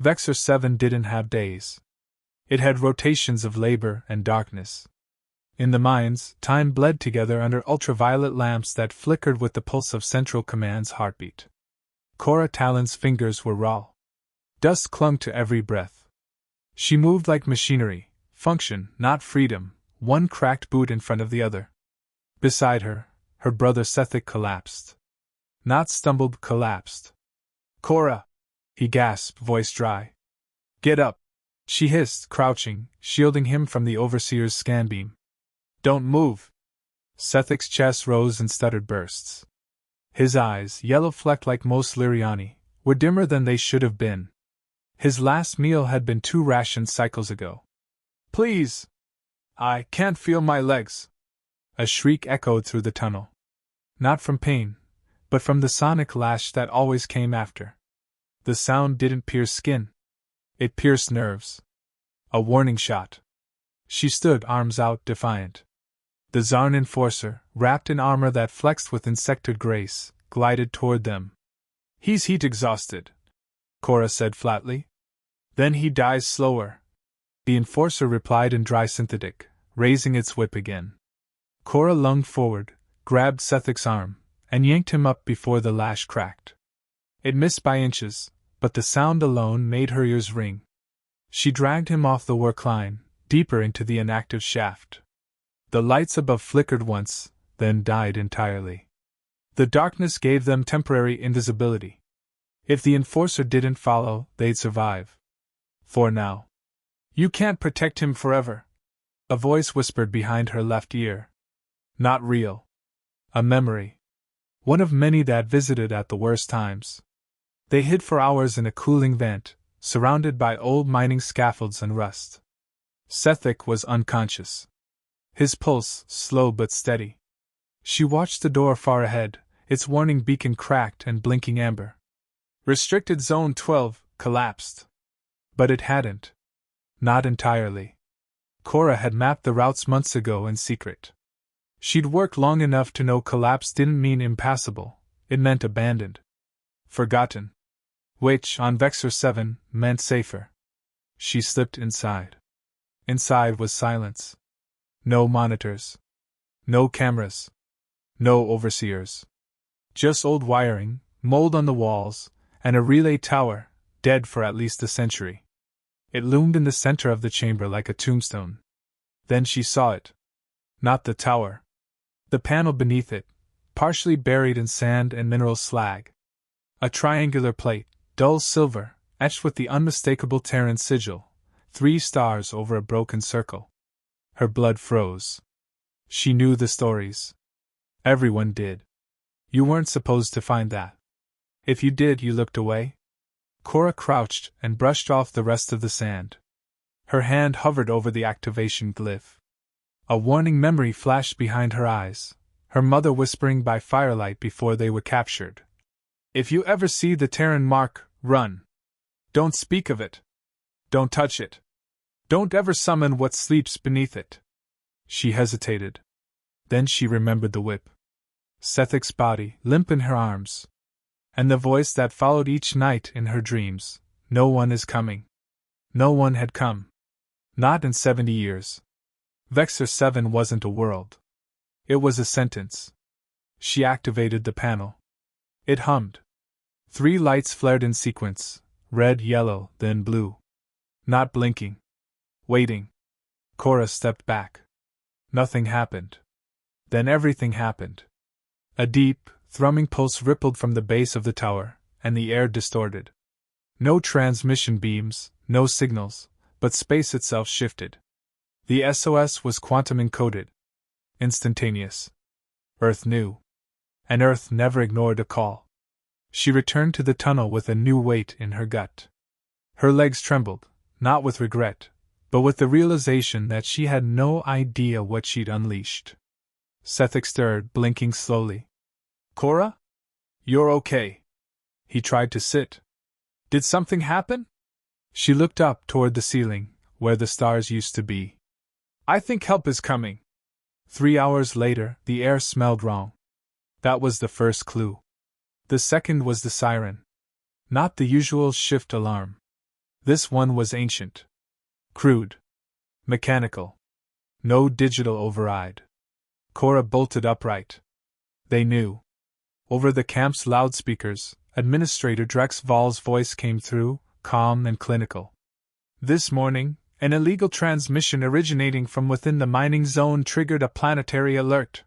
Vexor 7 didn't have days. It had rotations of labor and darkness. In the mines, time bled together under ultraviolet lamps that flickered with the pulse of Central Command's heartbeat. Kora Talin's fingers were raw. Dust clung to every breath. She moved like machinery, function, not freedom, one cracked boot in front of the other. Beside her, her brother Sethic collapsed. Not stumbled, collapsed. Kora! He gasped, voice dry. Get up! She hissed, crouching, shielding him from the overseer's scan beam. Don't move! Sethic's chest rose in stuttered bursts. His eyes, yellow-flecked like most Liriani, were dimmer than they should have been. His last meal had been 2 ration cycles ago. Please! I can't feel my legs! A shriek echoed through the tunnel. Not from pain, but from the sonic lash that always came after. The sound didn't pierce skin. It pierced nerves. A warning shot. She stood, arms out, defiant. The Zarn enforcer, wrapped in armor that flexed with insectoid grace, glided toward them. He's heat exhausted, Kora said flatly. Then he dies slower. The enforcer replied in dry synthetic, raising its whip again. Kora lunged forward, grabbed Sethic's arm, and yanked him up before the lash cracked. It missed by inches, but the sound alone made her ears ring. She dragged him off the work line, deeper into the inactive shaft. The lights above flickered once, then died entirely. The darkness gave them temporary invisibility. If the enforcer didn't follow, they'd survive. For now. You can't protect him forever, a voice whispered behind her left ear. Not real. A memory. One of many that visited at the worst times. They hid for hours in a cooling vent, surrounded by old mining scaffolds and rust. Sethic was unconscious. His pulse, slow but steady. She watched the door far ahead, its warning beacon cracked and blinking amber. Restricted Zone 12 collapsed. But it hadn't. Not entirely. Kora had mapped the routes months ago in secret. She'd worked long enough to know collapse didn't mean impassable, it meant abandoned. Forgotten. Which, on Vexor 7, meant safer. She slipped inside. Inside was silence. No monitors. No cameras. No overseers. Just old wiring, mold on the walls, and a relay tower, dead for at least a century. It loomed in the center of the chamber like a tombstone. Then she saw it. Not the tower. The panel beneath it, partially buried in sand and mineral slag. A triangular plate, dull silver, etched with the unmistakable Terran sigil, 3 stars over a broken circle. Her blood froze. She knew the stories. Everyone did. You weren't supposed to find that. If you did, you looked away. Kora crouched and brushed off the rest of the sand. Her hand hovered over the activation glyph. A warning memory flashed behind her eyes, her mother whispering by firelight before they were captured. If you ever see the Terran mark, run. Don't speak of it. Don't touch it. Don't ever summon what sleeps beneath it. She hesitated. Then she remembered the whip. Sethic's body, limp in her arms. And the voice that followed each night in her dreams, no one is coming. No one had come. Not in 70 years. Vexor 7 wasn't a world. It was a sentence. She activated the panel. It hummed. 3 lights flared in sequence, red, yellow, then blue. Not blinking. Waiting. Kora stepped back. Nothing happened. Then everything happened. A deep, thrumming pulse rippled from the base of the tower, and the air distorted. No transmission beams, no signals, but space itself shifted. The SOS was quantum encoded. Instantaneous. Earth knew. And Earth never ignored a call. She returned to the tunnel with a new weight in her gut. Her legs trembled, not with regret, but with the realization that she had no idea what she'd unleashed. Sethic stirred, blinking slowly. Kora? You're okay. He tried to sit. Did something happen? She looked up toward the ceiling, where the stars used to be. I think help is coming. 3 hours later, the air smelled wrong. That was the first clue. The second was the siren. Not the usual shift alarm. This one was ancient. Crude. Mechanical. No digital override. Kora bolted upright. They knew. Over the camp's loudspeakers, Administrator Drex Val's voice came through, calm and clinical. This morning, an illegal transmission originating from within the mining zone triggered a planetary alert.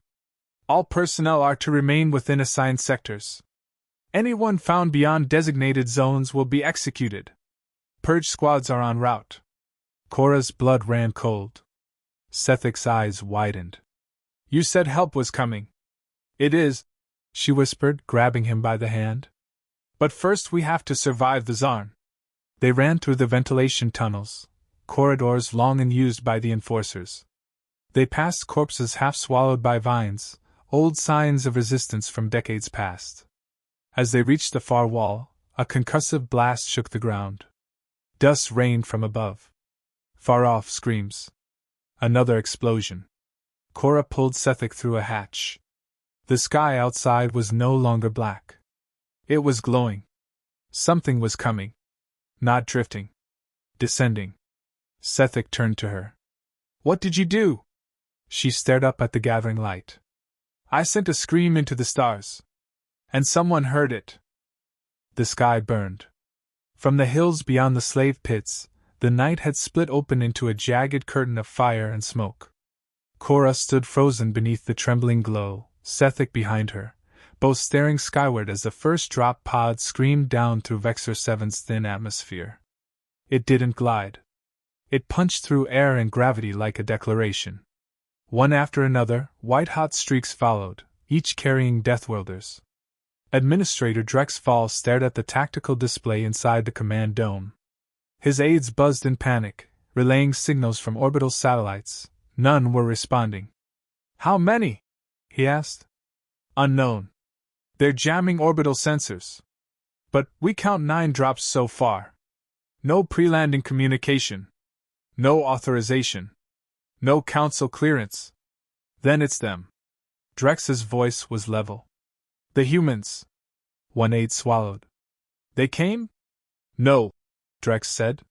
All personnel are to remain within assigned sectors. Anyone found beyond designated zones will be executed. Purge squads are en route. Kora's blood ran cold. Sethic's eyes widened. You said help was coming. It is, she whispered, grabbing him by the hand. But first we have to survive the Zarn. They ran through the ventilation tunnels, corridors long unused by the enforcers. They passed corpses half swallowed by vines, old signs of resistance from decades past. As they reached the far wall, a concussive blast shook the ground. Dust rained from above. Far off screams. Another explosion. Kora pulled Sethic through a hatch. The sky outside was no longer black. It was glowing. Something was coming. Not drifting. Descending. Sethic turned to her. What did you do? She stared up at the gathering light. I sent a scream into the stars. And someone heard it. The sky burned. From the hills beyond the slave pits, the night had split open into a jagged curtain of fire and smoke. Kora stood frozen beneath the trembling glow, Sethic behind her, both staring skyward as the first drop pod screamed down through Vexor 7's thin atmosphere. It didn't glide. It punched through air and gravity like a declaration. One after another, white-hot streaks followed, each carrying Deathworlders. Administrator Drex Val stared at the tactical display inside the command dome. His aides buzzed in panic, relaying signals from orbital satellites. None were responding. How many? He asked. Unknown. They're jamming orbital sensors. But we count 9 drops so far. No pre-landing communication. No authorization. No council clearance. Then it's them. Drex's voice was level. The humans. One aide swallowed. They came? No, Drex said.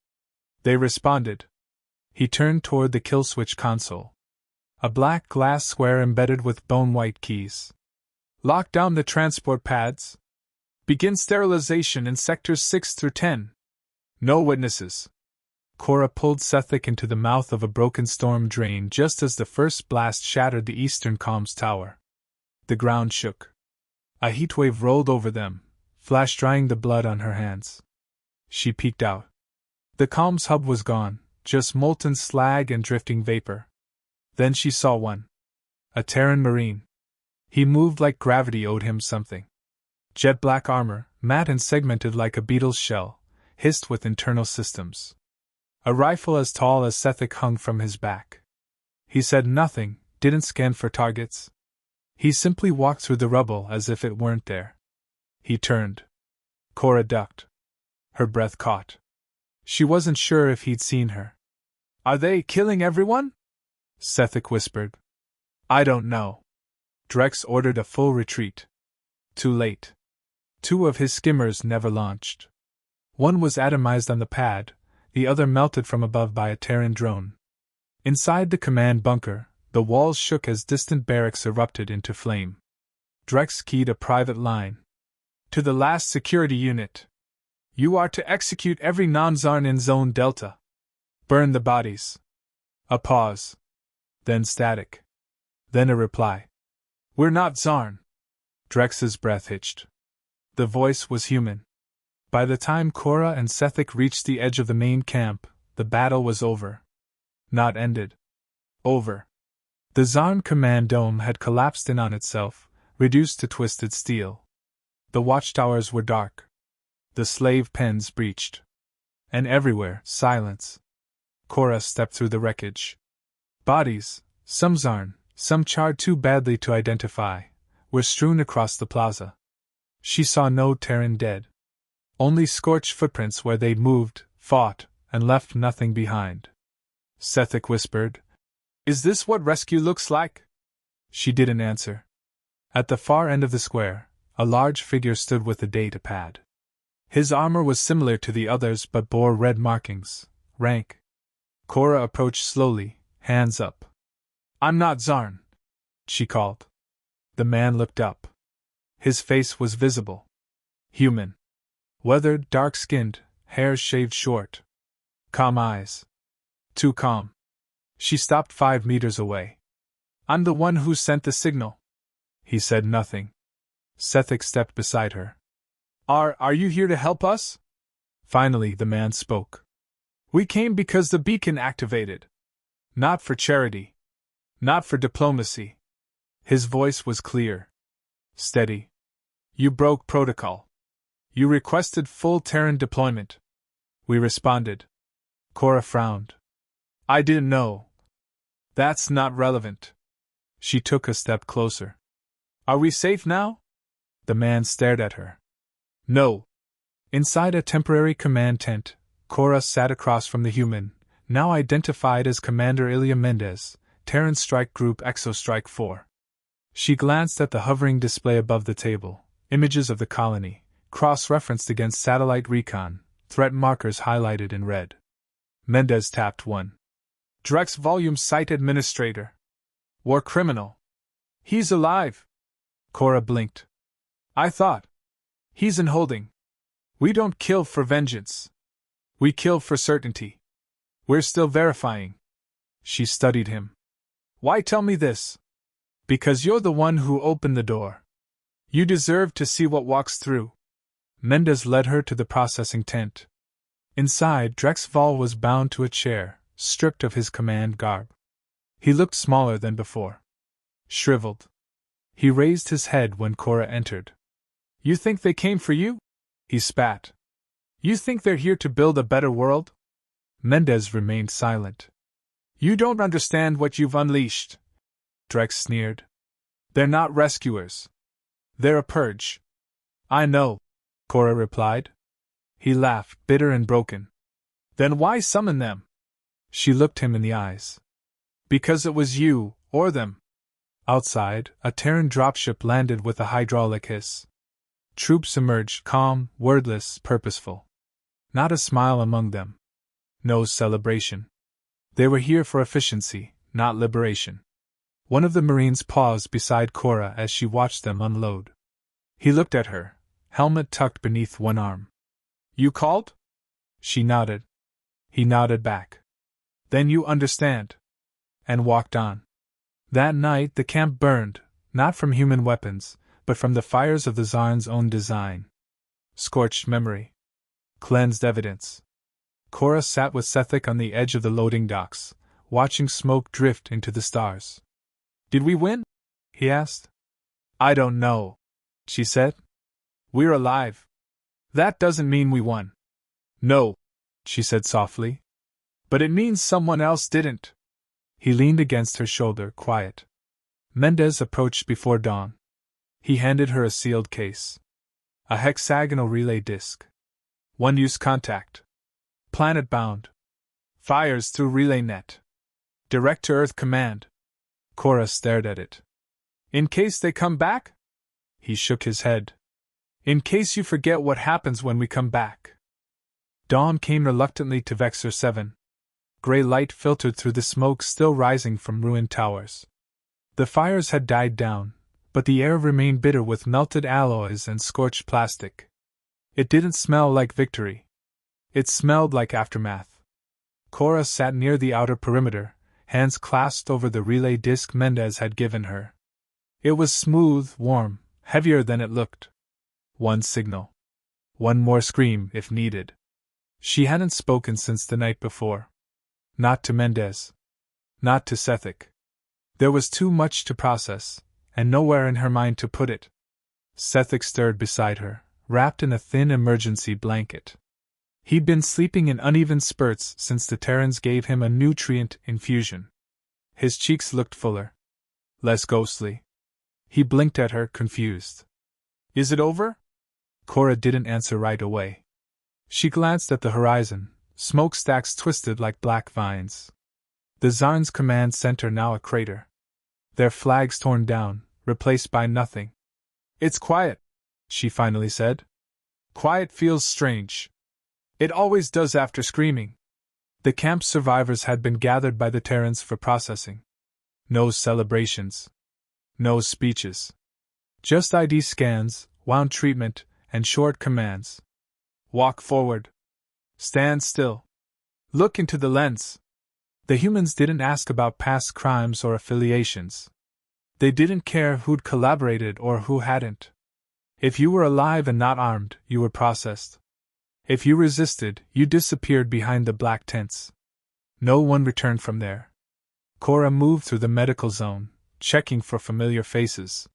They responded. He turned toward the kill switch console. A black glass square embedded with bone-white keys. Lock down the transport pads. Begin sterilization in sectors 6 through 10. No witnesses. Kora pulled Sethic into the mouth of a broken storm drain just as the first blast shattered the eastern comms tower. The ground shook. A heatwave rolled over them, flash-drying the blood on her hands. She peeked out. The comms hub was gone, just molten slag and drifting vapor. Then she saw one. A Terran Marine. He moved like gravity owed him something. Jet-black armor, matte and segmented like a beetle's shell, hissed with internal systems. A rifle as tall as Sethic hung from his back. He said nothing, didn't scan for targets. He simply walked through the rubble as if it weren't there. He turned. Kora ducked. Her breath caught. She wasn't sure if he'd seen her. Are they killing everyone? Sethic whispered. I don't know. Drex ordered a full retreat. Too late. 2 of his skimmers never launched. One was atomized on the pad, the other melted from above by a Terran drone. Inside the command bunker, the walls shook as distant barracks erupted into flame. Drex keyed a private line. To the last security unit. You are to execute every non-Zarn in Zone Delta. Burn the bodies. A pause. Then static. Then a reply. We're not Zarn. Drex's breath hitched. The voice was human. By the time Kora and Sethic reached the edge of the main camp, the battle was over. Not ended. Over. The Zarn command dome had collapsed in on itself, reduced to twisted steel. The watchtowers were dark. The slave pens breached. And everywhere, silence. Kora stepped through the wreckage. Bodies, some Zarn, some charred too badly to identify, were strewn across the plaza. She saw no Terran dead. Only scorched footprints where they'd moved, fought, and left nothing behind. Sethic whispered, Is this what rescue looks like? She didn't answer. At the far end of the square, a large figure stood with a data pad. His armor was similar to the others but bore red markings. Rank. Kora approached slowly, hands up. I'm not Zarn, she called. The man looked up. His face was visible. Human. Weathered, dark-skinned, hair shaved short. Calm eyes. Too calm. She stopped 5 meters away. I'm the one who sent the signal. He said nothing. Sethik stepped beside her. Are you here to help us? Finally, the man spoke. We came because the beacon activated. Not for charity. Not for diplomacy. His voice was clear. Steady. You broke protocol. You requested full Terran deployment. We responded. Kora frowned. I didn't know. That's not relevant. She took a step closer. Are we safe now? The man stared at her. No. Inside a temporary command tent, Kora sat across from the human, now identified as Commander Ilya Mendez, Terran Strike Group Exostrike 4. She glanced at the hovering display above the table, images of the colony, cross-referenced against satellite recon, threat markers highlighted in red. Mendez tapped 1. Drex Volume Site Administrator. War criminal. He's alive. Kora blinked. I thought. He's in holding. We don't kill for vengeance. We kill for certainty. We're still verifying. She studied him. Why tell me this? Because you're the one who opened the door. You deserve to see what walks through. Mendez led her to the processing tent. Inside, Drex Vol was bound to a chair, stripped of his command garb. He looked smaller than before. Shriveled. He raised his head when Kora entered. You think they came for you? He spat. You think they're here to build a better world? Mendez remained silent. You don't understand what you've unleashed. Drex sneered. They're not rescuers. They're a purge. I know, Kora replied. He laughed, bitter and broken. Then why summon them? She looked him in the eyes. Because it was you, or them. Outside, a Terran dropship landed with a hydraulic hiss. Troops emerged, calm, wordless, purposeful. Not a smile among them. No celebration. They were here for efficiency, not liberation. One of the Marines paused beside Kora as she watched them unload. He looked at her, helmet tucked beneath one arm. You called? She nodded. He nodded back. Then you understand. And walked on. That night the camp burned, not from human weapons, but from the fires of the Zarn's own design. Scorched memory. Cleansed evidence. Kora sat with Sethik on the edge of the loading docks, watching smoke drift into the stars. Did we win? He asked. I don't know, she said. We're alive. That doesn't mean we won. No, she said softly. But it means someone else didn't. He leaned against her shoulder, quiet. Mendez approached before dawn. He handed her a sealed case. A hexagonal relay disc. One-use contact. Planet-bound. Fires through relay net. Direct to Earth command. Kora stared at it. In case they come back? He shook his head. In case you forget what happens when we come back. Dawn came reluctantly to Vexor 7. Gray light filtered through the smoke still rising from ruined towers. The fires had died down, but the air remained bitter with melted alloys and scorched plastic. It didn't smell like victory. It smelled like aftermath. Kora sat near the outer perimeter, hands clasped over the relay disc Mendez had given her. It was smooth, warm, heavier than it looked. One signal. One more scream, if needed. She hadn't spoken since the night before. Not to Mendez. Not to Sethik. There was too much to process, and nowhere in her mind to put it. Sethik stirred beside her, wrapped in a thin emergency blanket. He'd been sleeping in uneven spurts since the Terrans gave him a nutrient infusion. His cheeks looked fuller. Less ghostly. He blinked at her, confused. Is it over? Kora didn't answer right away. She glanced at the horizon, smokestacks twisted like black vines. The Zarn's command center now a crater. Their flags torn down, replaced by nothing. It's quiet, she finally said. Quiet feels strange. It always does after screaming. The camp's survivors had been gathered by the Terrans for processing. No celebrations. No speeches. Just ID scans, wound treatment, and short commands. Walk forward. Stand still. Look into the lens. The humans didn't ask about past crimes or affiliations. They didn't care who'd collaborated or who hadn't. If you were alive and not armed, you were processed. If you resisted, you disappeared behind the black tents. No one returned from there. Kora moved through the medical zone, checking for familiar faces.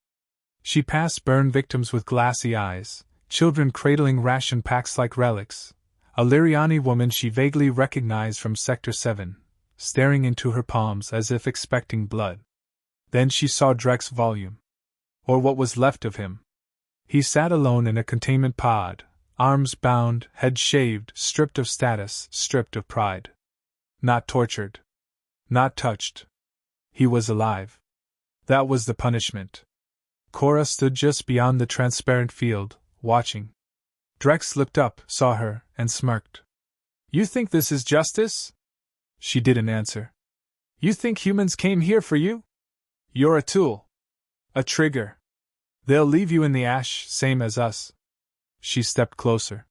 She passed burned victims with glassy eyes, children cradling ration packs like relics, a Liriani woman she vaguely recognized from Sector 7, staring into her palms as if expecting blood. Then she saw Drek's volume. Or what was left of him. He sat alone in a containment pod, arms bound, head shaved, stripped of status, stripped of pride. Not tortured. Not touched. He was alive. That was the punishment. Kora stood just beyond the transparent field, watching. Drex looked up, saw her, and smirked. You think this is justice? She didn't answer. You think humans came here for you? You're a tool. A trigger. They'll leave you in the ash, same as us. She stepped closer.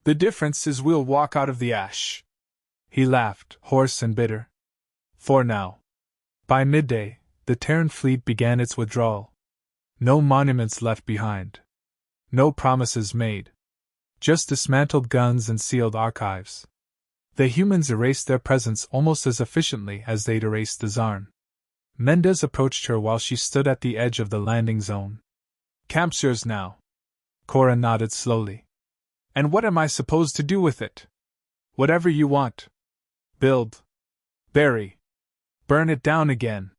The difference is we'll walk out of the ash. He laughed, hoarse and bitter. For now. By midday, the Terran fleet began its withdrawal. No monuments left behind. No promises made. Just dismantled guns and sealed archives. The humans erased their presence almost as efficiently as they'd erased the Zarn. Mendez approached her while she stood at the edge of the landing zone. Camp's yours now. Kora nodded slowly. And what am I supposed to do with it? Whatever you want. Build. Bury. Burn it down again.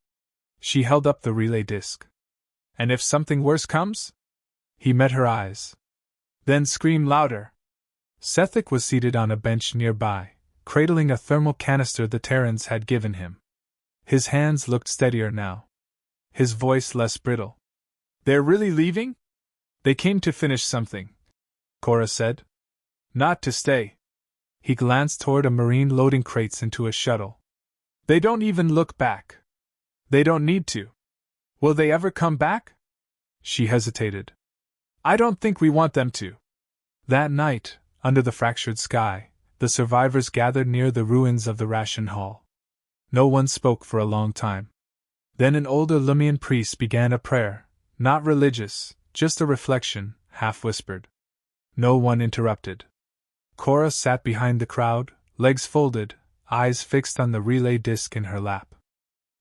She held up the relay disc. And if something worse comes? He met her eyes. Then scream louder. Sethik was seated on a bench nearby, cradling a thermal canister the Terrans had given him. His hands looked steadier now. His voice less brittle. They're really leaving? They came to finish something, Kora said. Not to stay. He glanced toward a marine loading crates into a shuttle. They don't even look back. They don't need to. Will they ever come back? She hesitated. I don't think we want them to. That night, under the fractured sky, the survivors gathered near the ruins of the ration hall. No one spoke for a long time. Then an older Lumian priest began a prayer, not religious, just a reflection, half-whispered. No one interrupted. Kora sat behind the crowd, legs folded, eyes fixed on the relay disc in her lap.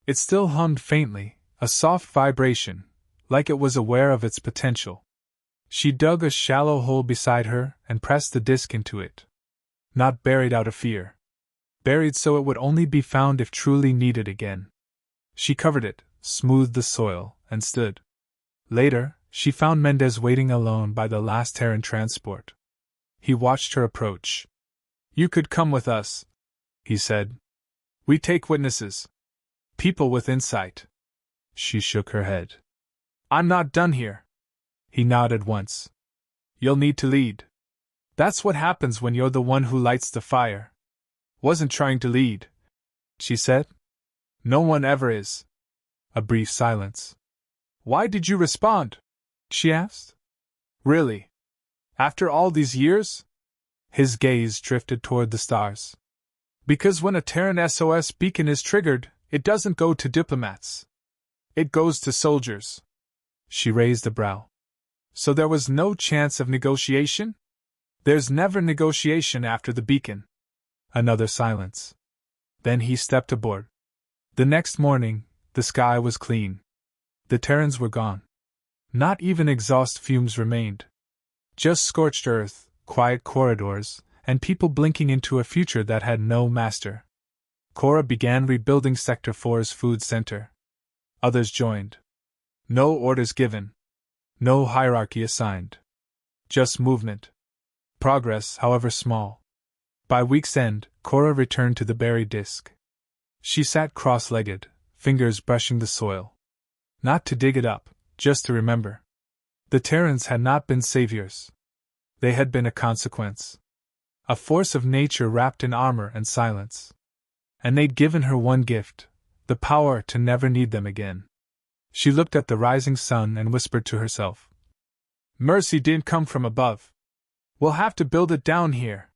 It still hummed faintly, a soft vibration, like it was aware of its potential. She dug a shallow hole beside her and pressed the disc into it. Not buried out of fear. Buried so it would only be found if truly needed again. She covered it, smoothed the soil, and stood. Later, she found Mendez waiting alone by the last Terran transport. He watched her approach. You could come with us, he said. We take witnesses. People with insight. She shook her head. I'm not done here. He nodded once. You'll need to lead. That's what happens when you're the one who lights the fire. Wasn't trying to lead, she said. No one ever is. A brief silence. Why did you respond? She asked. Really? After all these years? His gaze drifted toward the stars. Because when a Terran SOS beacon is triggered, it doesn't go to diplomats. It goes to soldiers. She raised a brow. So there was no chance of negotiation? There's never negotiation after the beacon. Another silence. Then he stepped aboard. The next morning, the sky was clean. The Terrans were gone. Not even exhaust fumes remained. Just scorched earth, quiet corridors, and people blinking into a future that had no master. Kora began rebuilding Sector 4's food center. Others joined. No orders given. No hierarchy assigned. Just movement. Progress, however small. By week's end, Kora returned to the buried disc. She sat cross-legged, fingers brushing the soil. Not to dig it up, just to remember. The Terrans had not been saviors. They had been a consequence. A force of nature wrapped in armor and silence. And they'd given her one gift, the power to never need them again. She looked at the rising sun and whispered to herself. Mercy didn't come from above. We'll have to build it down here.